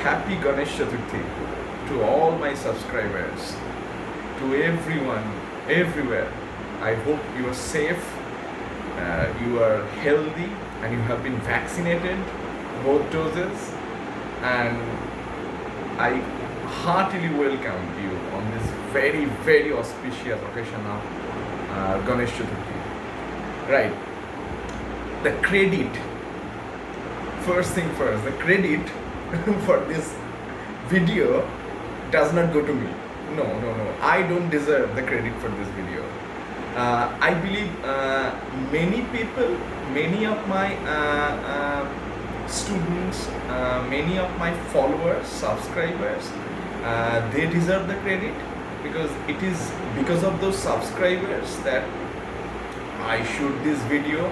Happy Ganesh Chaturthi to all my subscribers, to everyone, everywhere. I hope you are safe, you are healthy, and you have been vaccinated, both doses. And I heartily welcome you on this very, very auspicious occasion of Ganesh Chaturthi. Right. The credit, first thing first, the credit for this video does not go to me. No. I don't deserve the credit for this video. I believe many people, many of my students, many of my followers, subscribers, they deserve the credit, because it is because of those subscribers that I shoot this video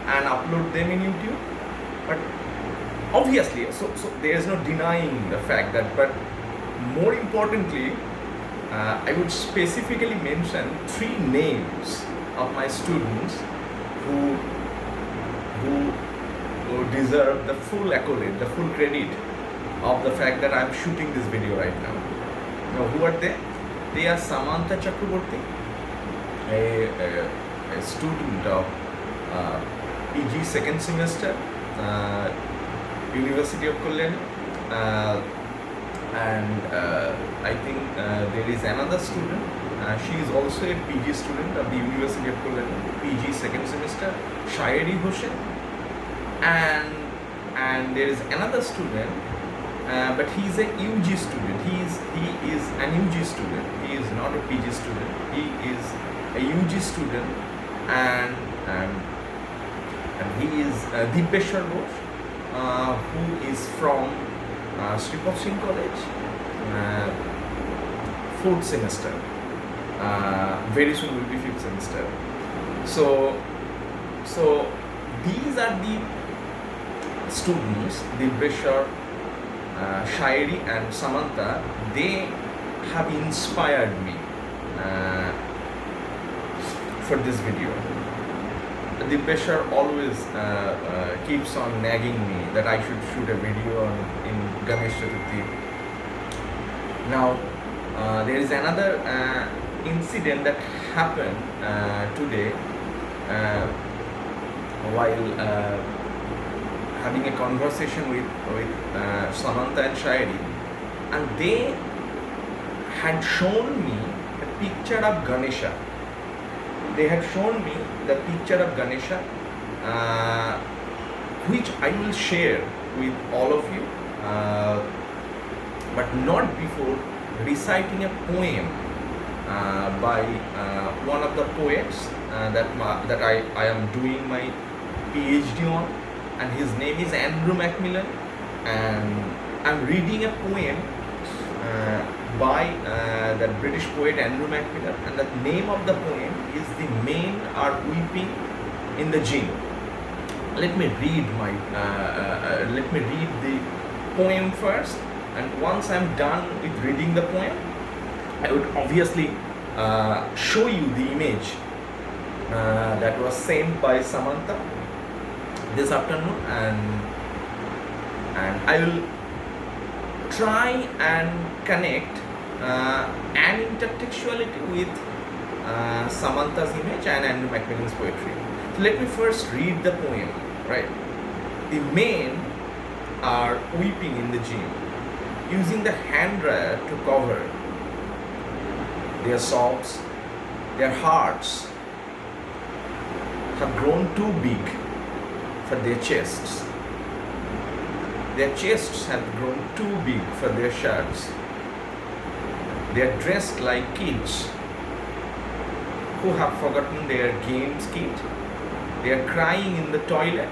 and upload them in YouTube. But obviously, so there is no denying the fact that, but more importantly, I would specifically mention 3 names of my students who deserve the full accolade, the full credit of the fact that I am shooting this video right now. Now, who are they? They are Samantha Chakraborty, a student of PG second semester, University of Kolkata, and I think there is another student. She is also a PG student of the University of Kolkata, PG second semester, Shayari Hossain, and there is another student, but he is a UG student. He is an UG student. He is not a PG student. He is a UG student, and he is Dibeshwar Ghosh, who is from Sripad Singh College, 4th semester. Very soon will be 5th semester. So these are the students, Dibeshwar, Shayari and Samantha. They have inspired me for this video. Dibeshwar always keeps on nagging me that I should shoot a video in Ganesh Chaturthi. Now, there is another incident that happened today while having a conversation with Samantha and Shayari, and they had shown me a picture of Ganesha. They had shown me the picture of Ganesha, which I will share with all of you, but not before reciting a poem by one of the poets that I am doing my PhD on, and his name is Andrew Macmillan, and I'm reading a poem by that British poet Andrew Macmillan, and the name of the poem is "The Men Are Weeping in the Gym." Let me read the poem first, and once I'm done with reading the poem, I would obviously show you the image that was sent by Samantha this afternoon, and I will try and connect an intertextuality with Samantha's image and Andrew Macmillan's poetry. So let me first read the poem, right? The men are weeping in the gym, using the hand dryer to cover their sobs. Their hearts have grown too big for their chests. Their chests have grown too big for their shirts. They are dressed like kids who have forgotten their games kit. They are crying in the toilet.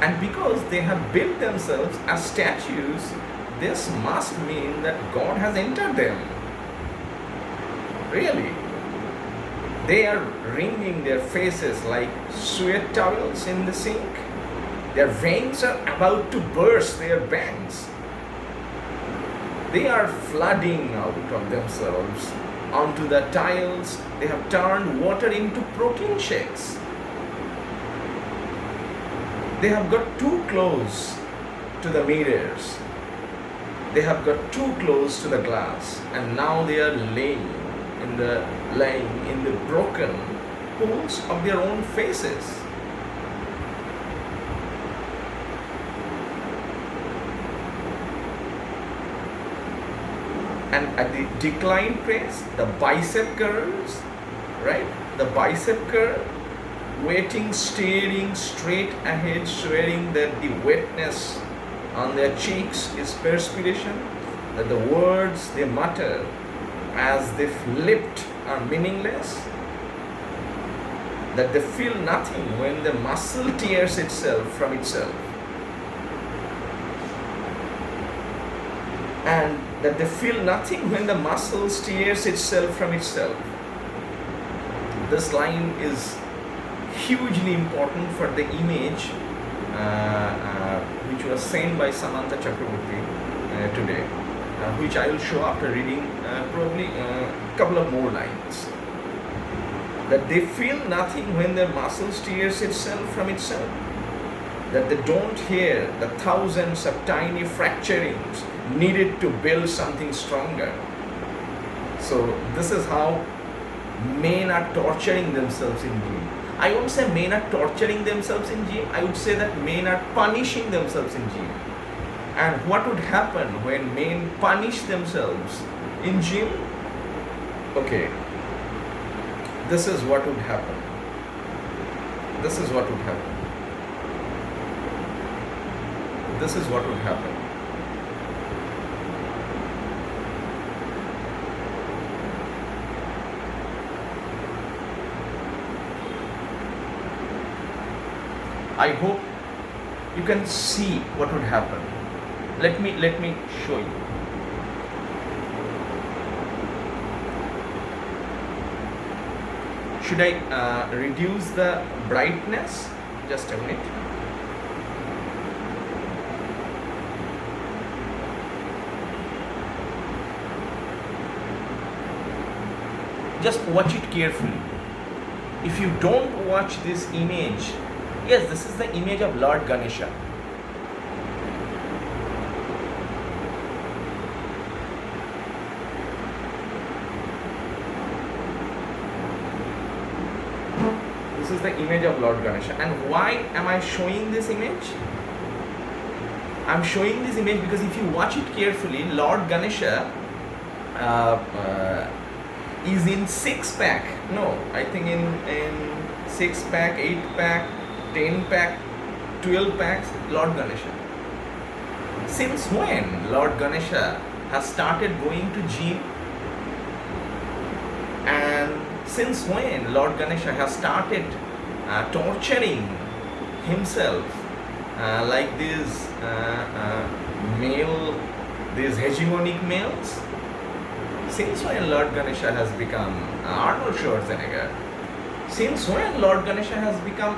And because they have built themselves as statues, this must mean that God has entered them. Really. They are wringing their faces like sweat towels in the sink. Their veins are about to burst their bangs. They are flooding out of themselves onto the tiles. They have turned water into protein shakes. They have got too close to the mirrors. They have got too close to the glass, and now they are laying in the broken holes of their own faces. And at the decline pace, the bicep curls, right? The bicep curl, waiting, staring straight ahead, swearing that the wetness on their cheeks is perspiration, that the words they mutter as they flipped are meaningless, that they feel nothing when the muscle tears itself from itself, and that they feel nothing when the muscle tears itself from itself. This line is hugely important for the image which was sent by Samantha Chaturthi today, which I will show after reading probably a couple of more lines. That they feel nothing when their muscles tears itself from itself. That they don't hear the thousands of tiny fracturings needed to build something stronger. So this is how men are torturing themselves in gym. I won't say men are torturing themselves in gym. I would say that men are punishing themselves in gym. And what would happen when men punish themselves in gym? Okay, this is what would happen. This is what would happen. This is what would happen. I hope you can see what would happen. Let me show you. Should I reduce the brightness? Just a minute. Just watch it carefully. If you don't watch this image, yes, this is the image of Lord Ganesha. This is the image of Lord Ganesha. And why am I showing this image? I'm showing this image because if you watch it carefully, Lord Ganesha is in 6-pack. No, I think in 6-pack, 8-pack, 10-pack, 12 packs, Lord Ganesha. Since when Lord Ganesha has started going to gym? And since when Lord Ganesha has started torturing himself like these these hegemonic males? Since when Lord Ganesha has become Arnold Schwarzenegger? Since when Lord Ganesha has become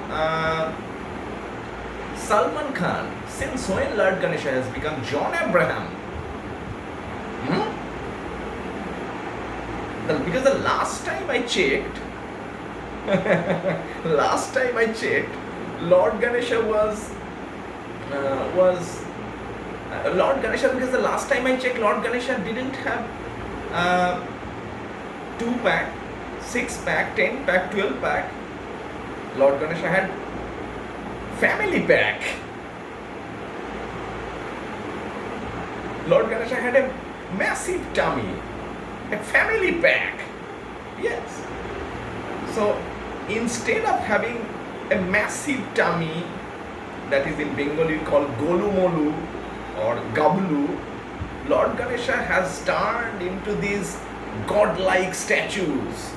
Salman Khan? Since when Lord Ganesha has become John Abraham? Because the last time I checked, Lord Ganesha was Lord Ganesha, because the last time I checked, Lord Ganesha didn't have 2-pack, 6-pack, 10-pack, 12-pack. Lord Ganesha had family pack. Lord Ganesha had a massive tummy, a family pack. Yes. So instead of having a massive tummy, that is in Bengali called Golumolu or Gablu, Lord Ganesha has turned into these godlike statues,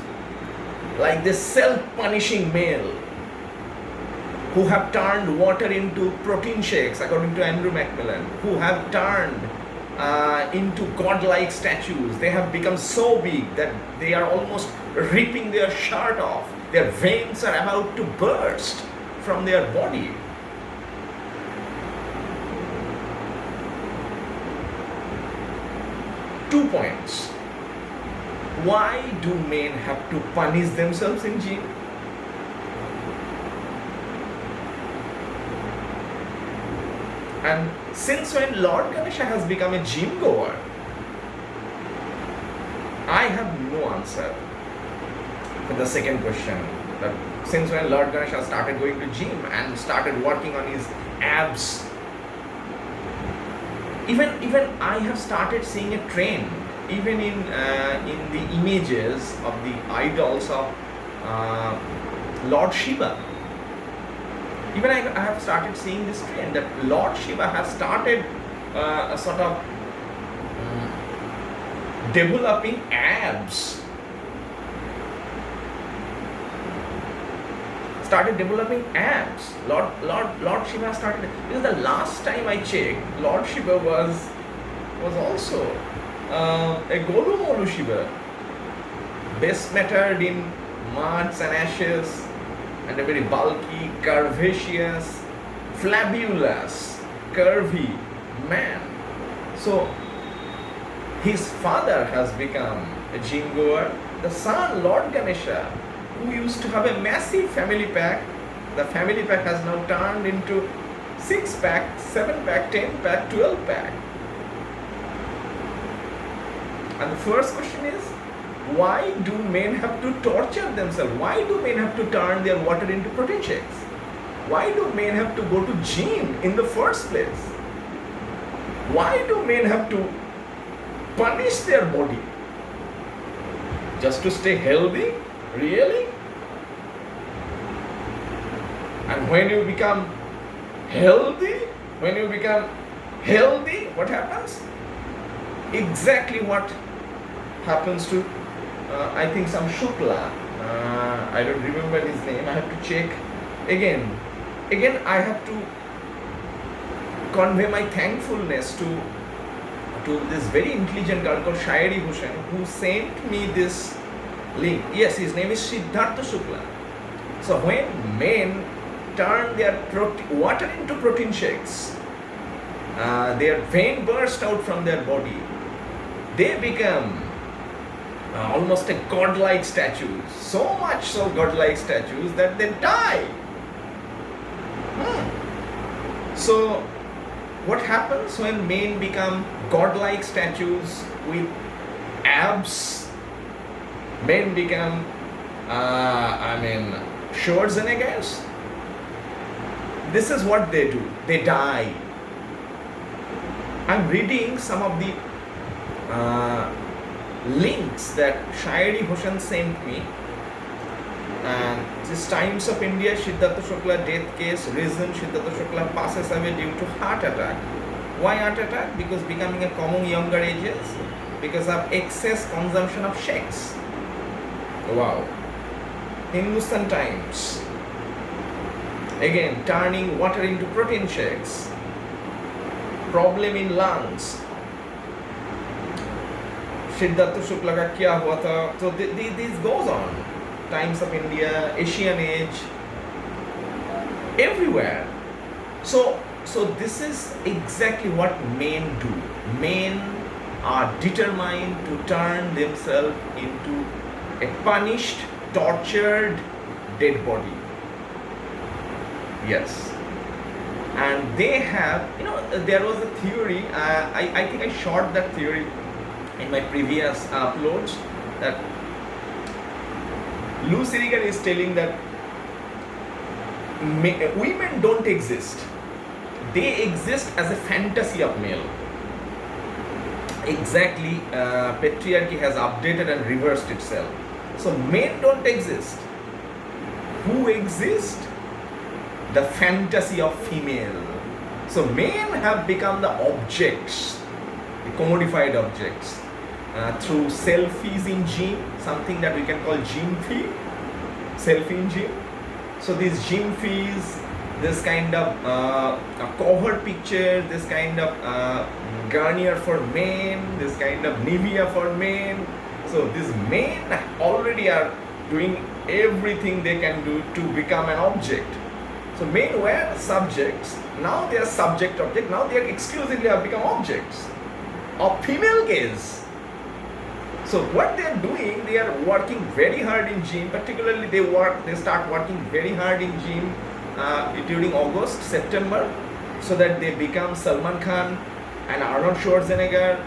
like this self-punishing male who have turned water into protein shakes, according to Andrew Macmillan, who have turned into godlike statues. They have become so big that they are almost ripping their shirt off. Their veins are about to burst from their body. Two points. Why do men have to punish themselves in gym? And since when Lord Ganesha has become a gym goer, I have no answer for the second question. That since when Lord Ganesha started going to gym and started working on his abs, even I have started seeing a trend, even in the images of the idols of Lord Shiva. Even I have started seeing this trend that Lord Shiva has started a sort of developing abs. Started developing abs. Lord Shiva started. This is the last time I checked. Lord Shiva was also a Golumolu Shiva, besmattered in muds and ashes, and a very bulky, curvaceous, flabulous, curvy man. So his father has become a gym goer. The son, Lord Ganesha, who used to have a massive family pack, the family pack has now turned into 6-pack, 7-pack, 10-pack, 12-pack. And the first question is, why do men have to torture themselves? Why do men have to turn their water into protein shakes? Why do men have to go to gym in the first place? Why do men have to punish their body just to stay healthy? Really? And when you become healthy, what happens? Exactly what happens to I think some Shukla. I don't remember his name. I have to check again. I have to convey my thankfulness to this very intelligent girl called Shayari Hussain, who sent me this link. Yes, his name is Sidharth Shukla. So when men turn their water into protein shakes, their vein burst out from their body, they become almost a godlike statues. So much so godlike statues that they die. So what happens when men become godlike statues with abs? Men become Schwarzeneggers. This is what they do. They die. I'm reading some of the links that Shayari Hussain sent me. And this Times of India, Sidharth Shukla death case, reason Sidharth Shukla passes away due to heart attack. Why heart attack? Because becoming a common younger ages, because of excess consumption of shakes. Wow. Hindustan Times, again, turning water into protein shakes, problem in lungs. Sidharth Shukla ka kya hua tha? So this goes on. Times of India, Asian Age, everywhere. So this is exactly what men do. Men are determined to turn themselves into a punished, tortured, dead body. Yes. And they have, there was a theory, I think I shot that theory in my previous uploads, that Lou Sirigan is telling that women don't exist. They exist as a fantasy of male. Exactly, patriarchy has updated and reversed itself. So men don't exist. Who exist? The fantasy of female. So men have become the objects, the commodified objects, through selfies in gym, something that we can call gym fee, selfie in gym. So these gym fees, this kind of cover picture, this kind of Garnier for men, this kind of Nivea for men. So these men already are doing everything they can do to become an object. So men were subjects, now they are subject object, now they are exclusively have become objects of female gaze. So what they are doing, they are working very hard in gym, particularly they start working very hard in gym during August, September, so that they become Salman Khan and Arnold Schwarzenegger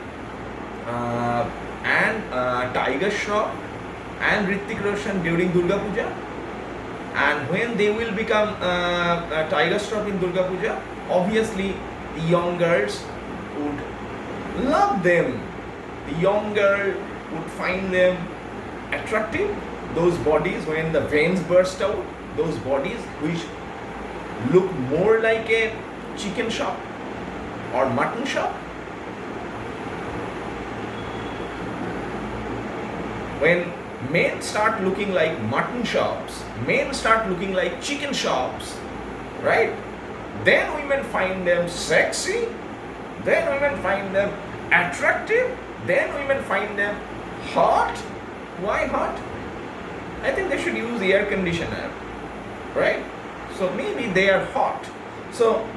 and Tiger Shroff and Hrithik Roshan during Durga Puja. And when they will become Tiger Shroff in Durga Puja, obviously the young girls would love them. The young girl would find them attractive. Those bodies, when the veins burst out, those bodies which look more like a chicken shop or mutton shop. When men start looking like mutton shops, men start looking like chicken shops, right? Then women find them sexy, then women find them attractive, then women find them hot. Why hot? I think they should use air conditioner, right? So maybe they are hot. So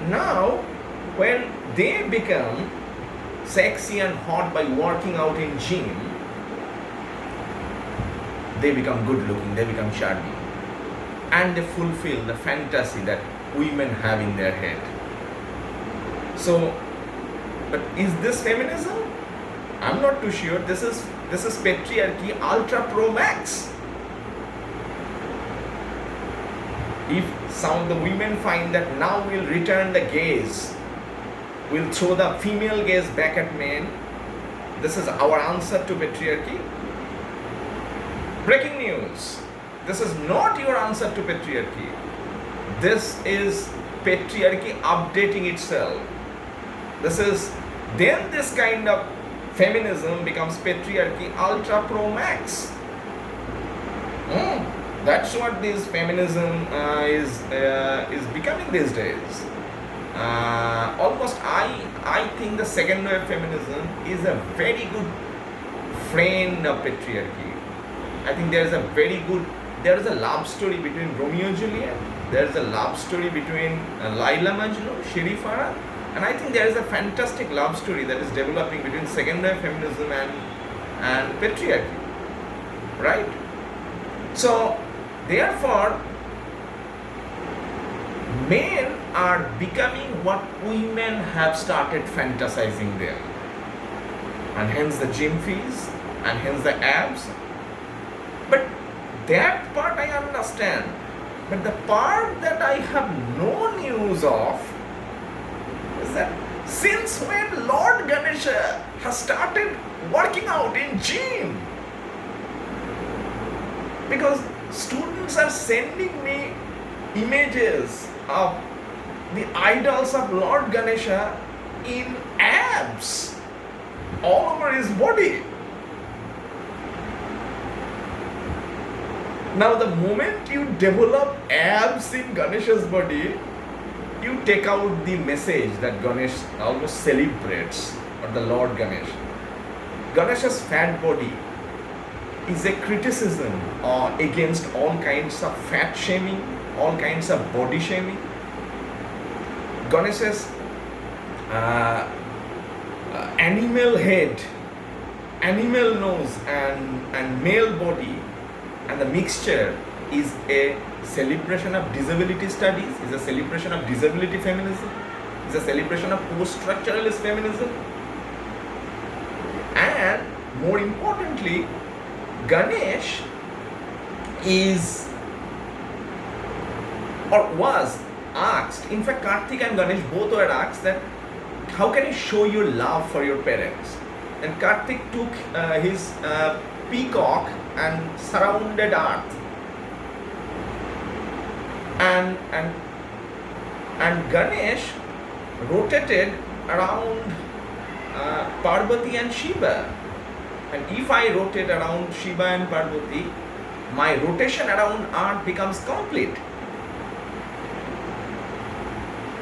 now when they become sexy and hot by working out in gym, they become good looking, they become charming, and they fulfill the fantasy that women have in their head. So, but is this feminism? I'm not too sure. This is patriarchy ultra pro max. If some of the women find that now we'll return the gaze, we'll throw the female gaze back at men, this is our answer to patriarchy. Breaking news. This is not your answer to patriarchy. This is patriarchy updating itself. Then this kind of feminism becomes patriarchy ultra pro max. That's what this feminism is becoming these days. Almost, I think the second wave feminism is a very good friend of patriarchy. I think there is a love story between Romeo and Juliet. There is a love story between Laila Majnun, Sharifara, and I think there is a fantastic love story that is developing between second wave feminism and patriarchy, right? So therefore, men are becoming what women have started fantasizing them, and hence the gym fees, and hence the abs. But that part I understand. But the part that I have no news of is that since when Lord Ganesha has started working out in gym? Because students are sending me images of the idols of Lord Ganesha in abs all over his body. Now the moment you develop abs in Ganesha's body, you take out the message that Ganesh almost celebrates, or the Lord Ganesh. Ganesha's fat body is a criticism against all kinds of fat shaming, all kinds of body shaming. Ganesha's animal head, animal nose and male body, and the mixture is a celebration of disability studies, is a celebration of disability feminism, is a celebration of post-structuralist feminism. And more importantly, Ganesh is or was asked, in fact Karthik and Ganesh both were asked that how can you show your love for your parents? And Karthik took his peacock and surrounded earth, and Ganesh rotated around Parvati and Shiva. And if I rotate around Shiva and Parvati, my rotation around earth becomes complete.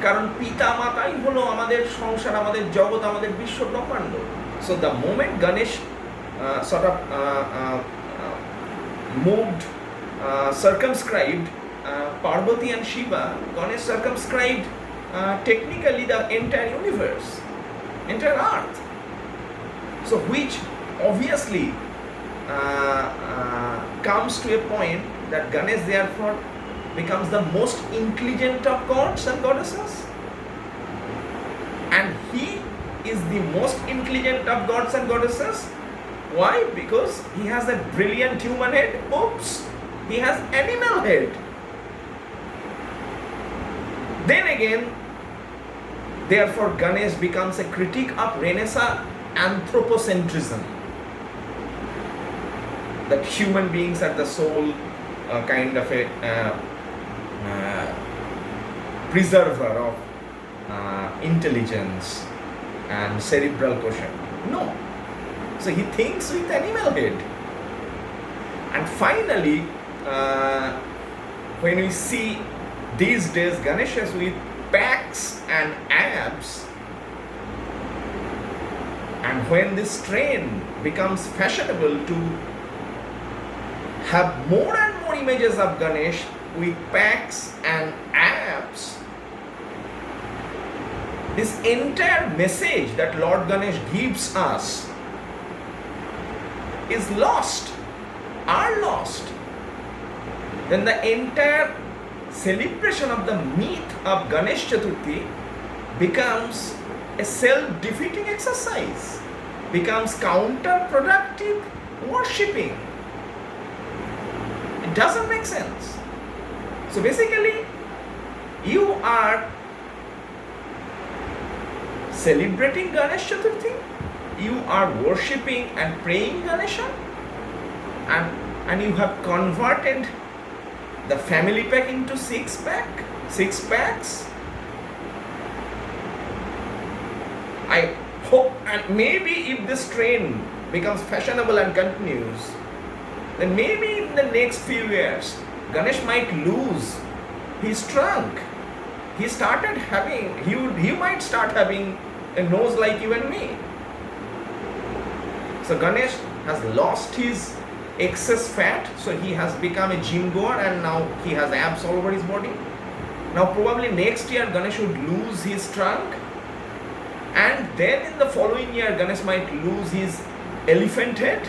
কারণ পিতা মাতাই হলো আমাদের সংসার, আমাদের জগৎ, আমাদের বিশ্ব ব্রহ্মাণ্ড. So the moment Ganesh sort of moved, circumscribed Parvati and Shiva, Ganesh circumscribed technically the entire universe, entire earth. So which obviously comes to a point that Ganesh therefore becomes the most intelligent of gods and goddesses. is the most intelligent of gods and goddesses. Why? Because he has a brilliant human head. Oops, he has animal head. Then again, therefore Ganesh becomes a critique of Renaissance anthropocentrism. That human beings are the sole kind of a preserver of intelligence and cerebral quotient. No. So he thinks with animal head. And finally, when we see these days Ganeshas with pecs and abs, and when this trend becomes fashionable to have more and more images of Ganesh with pecs and abs, this entire message that Lord Ganesh gives us is lost, are lost. Then the entire celebration of the myth of Ganesh Chaturthi becomes a self-defeating exercise, becomes counterproductive worshipping. It doesn't make sense. So basically, you are celebrating Ganesh Chaturthi, you are worshipping and praying Ganesha, and you have converted the family pack into six packs. I hope, and maybe if this trend becomes fashionable and continues, then maybe in the next few years, Ganesh might lose his trunk. He might start having a nose like you and me. So Ganesh has lost his excess fat, so he has become a gym goer and now he has abs all over his body. Now probably next year Ganesh would lose his trunk, and then in the following year Ganesh might lose his elephant head,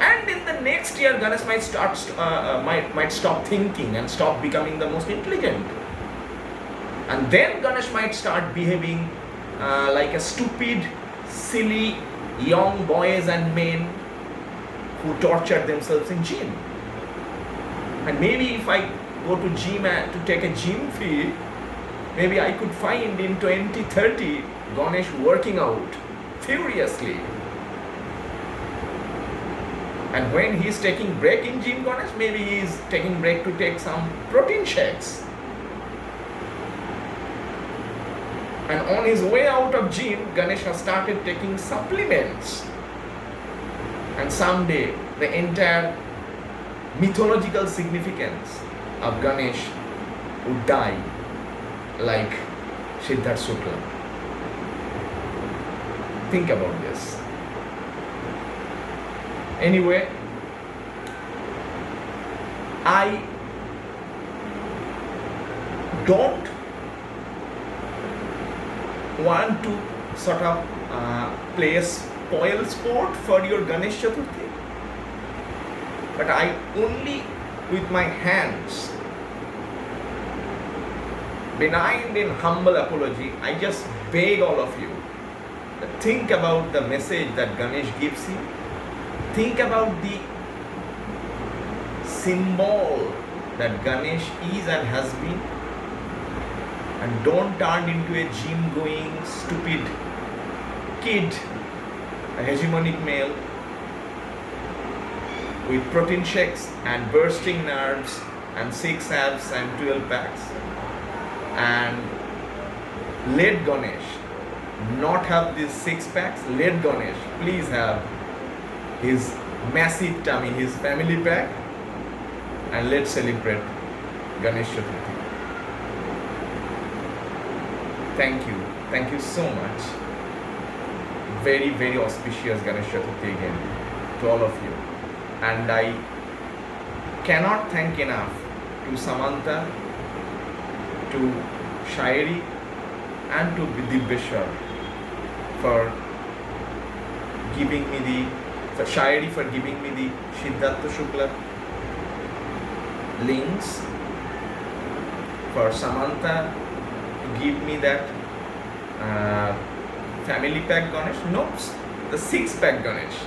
and in the next year Ganesh might stop thinking and stop becoming the most intelligent, and then Ganesh might start behaving like a stupid, silly young boys and men who torture themselves in gym. And maybe if I go to gym to take a gym fee, maybe I could find in 2030 Ganesh working out furiously. And when he's taking break in gym, Ganesh, maybe he's taking break to take some protein shakes. And on his way out of gym, Ganesh has started taking supplements. And someday, the entire mythological significance of Ganesh would die like Sidharth Shukla. Think about this. Anyway, I don't want to sort of play a spoil sport for your Ganesh Chaturthi, but I only with my hands, benign in humble apology, I just beg all of you, think about the message that Ganesh gives you, think about the symbol that Ganesh is and has been, and don't turn into a gym going stupid kid, a hegemonic male with protein shakes and bursting nerves and 6 abs and 12 packs. And let Ganesh not have these 6 packs. Let Ganesh please have his massive tummy, his family pack, and let's celebrate Ganesh Chaturthi. Thank you so much. Very, very auspicious Ganesh Chaturthi again to all of you. And I cannot thank enough to Samantha, to Shairi, and to Divyeshwar for giving me for Shairi for giving me the Sidharth Shukla links, for Samantha to give me that family pack Ganesh? No, the 6-pack Ganesh.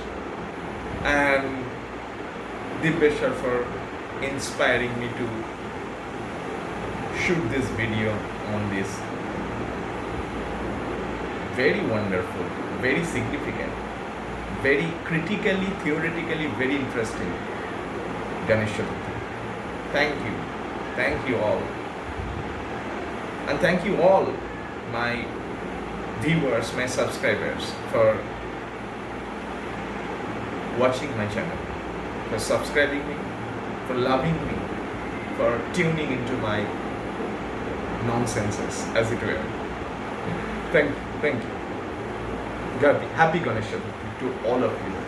And Divyeshwar for inspiring me to shoot this video on this very wonderful, very significant, very critically, theoretically very interesting Ganesh Chaturthi. Thank you all, and thank you all my viewers, my subscribers for watching my channel, for subscribing me, for loving me, for tuning into my nonsenses, as it were. Thank you. Happy Ganesh Chaturthi to all of you.